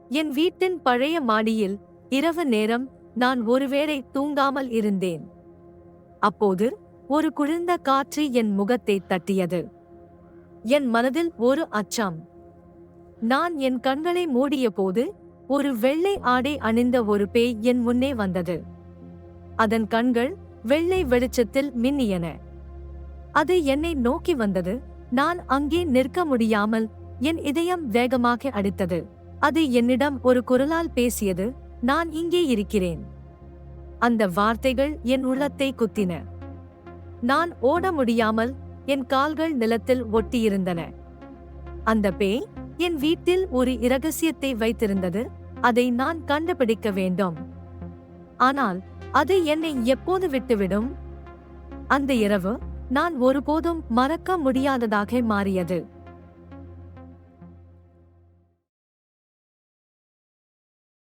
என் வீட்டின் பழைய மாடியில் இரவு நேரம் நான் ஒருவேளை தூங்காமல் இருந்தேன். அப்போது ஒரு குளிர்ந்த காற்று என் முகத்தை தட்டியது. என் மனதில் ஒரு அச்சம். நான் என் கண்களை மூடியபோது ஒரு வெள்ளை ஆடை அணிந்த ஒரு பேய் என் முன்னே வந்தது. அதன் கண்கள் வெள்ளை வெளிச்சத்தில் மின்னியன. அது என்னை நோக்கி வந்தது. நான் அங்கே நிற்க முடியாமல் என் இதயம் வேகமாக அடித்தது. அது என்னிடம் ஒரு குரலால் பேசியது, நான் இங்கே இருக்கிறேன். அந்த வார்த்தைகள் என் உள்ளத்தை குத்தின. நான் ஓட முடியாமல் என் கால்கள் நிலத்தில் ஒட்டியிருந்தன. அந்த பேய் என் வீட்டில் ஒரு இரகசியத்தை வைத்திருந்தது. அதை நான் கண்டுபிடிக்க வேண்டும். ஆனால் அது என்னை எப்போது விட்டுவிடும்? அந்த இரவு நான் ஒருபோதும் மறக்க முடியாததாக மாறியது.